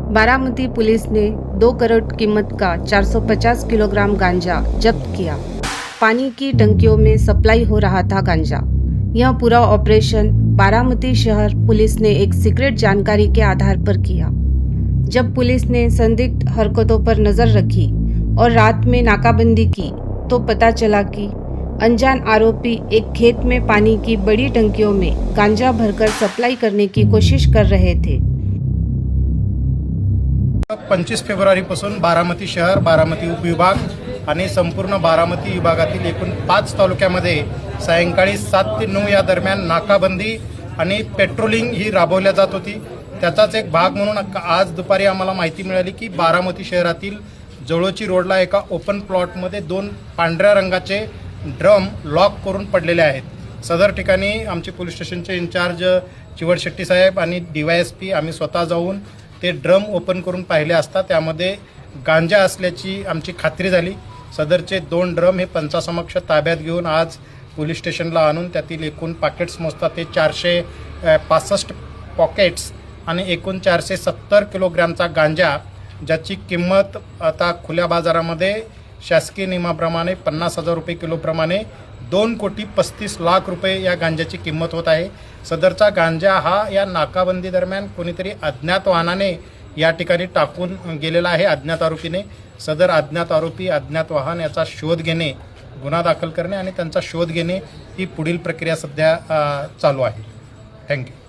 Baramati police ने 2 करोड़ कीमत का 450 किलोग्राम गांजा जब्त किया। पानी की टंकियों में सप्लाई हो रहा था गांजा। यह पूरा ऑपरेशन बारामती शहर पुलिस ने एक सीक्रेट जानकारी के आधार पर किया। जब पुलिस ने संदिग्ध हरकतों पर नजर रखी और रात में नाकाबंदी की तो पता चला कि अनजान आरोपी एक खेत में पानी की बड़ी टंकियों में गांजा भरकर सप्लाई करने की कोशिश कर रहे थे। 25 फेब्रुवारीपासून बारामती शहर, बारामती उपविभाग आणि संपूर्ण बारामती विभागातील एकूण 5 तालुक्यामध्ये सायंकाळी 7 ते 9 या दरम्यान नाकाबंदी आणि पेट्रोलिंग ही राबवल्या जात होती। त्याचाच एक भाग म्हणून आज दुपारी आम्हाला माहिती मिळाली की बारामती शहरातील जवळची रोडला एका ओपन प्लॉटमध्ये 2 पांढऱ्या रंगाचे ड्रम लॉक करून पडलेले आहेत। सदर ठिकाणी आमचे पोलीस स्टेशनचे इंचार्ज चिवड शेट्टी साहेब आणि DYSP आम्ही स्वतः जाऊन ते ड्रम ओपन करून पाहिले असता त्यामध्ये गांजा असल्याची आमची खात्री झाली। सदरचे 2 ड्रम हे पंचासमक्ष ताब्यात घेऊन आज पोलीस स्टेशनला आणून त्यातील एकूण पॉकेट्स मोजता ते 465 पॉकेट्स आणि एकूण 470 किलोग्रामचा गांजा, ज्याची किंमत आता खुल्या बाजारामध्ये शासकीय नियमाप्रमाणे 50,000 रुपये किलोप्रमाणे 2,35,00,000 रुपये या गांजाची किंमत होत आहे। सदरचा गांजा हा या नाकाबंदी दरम्यान कोणीतरी अज्ञात वाहनाने या ठिकाणी टाकून गेलेला आहे अज्ञात आरोपीने। सदर अज्ञात आरोपी, अज्ञात वाहन याचा शोध घेणे, गुन्हा दाखल करणे आणि त्यांचा शोध घेणे ही पुढील प्रक्रिया सध्या चालू आहे। थँक्यू।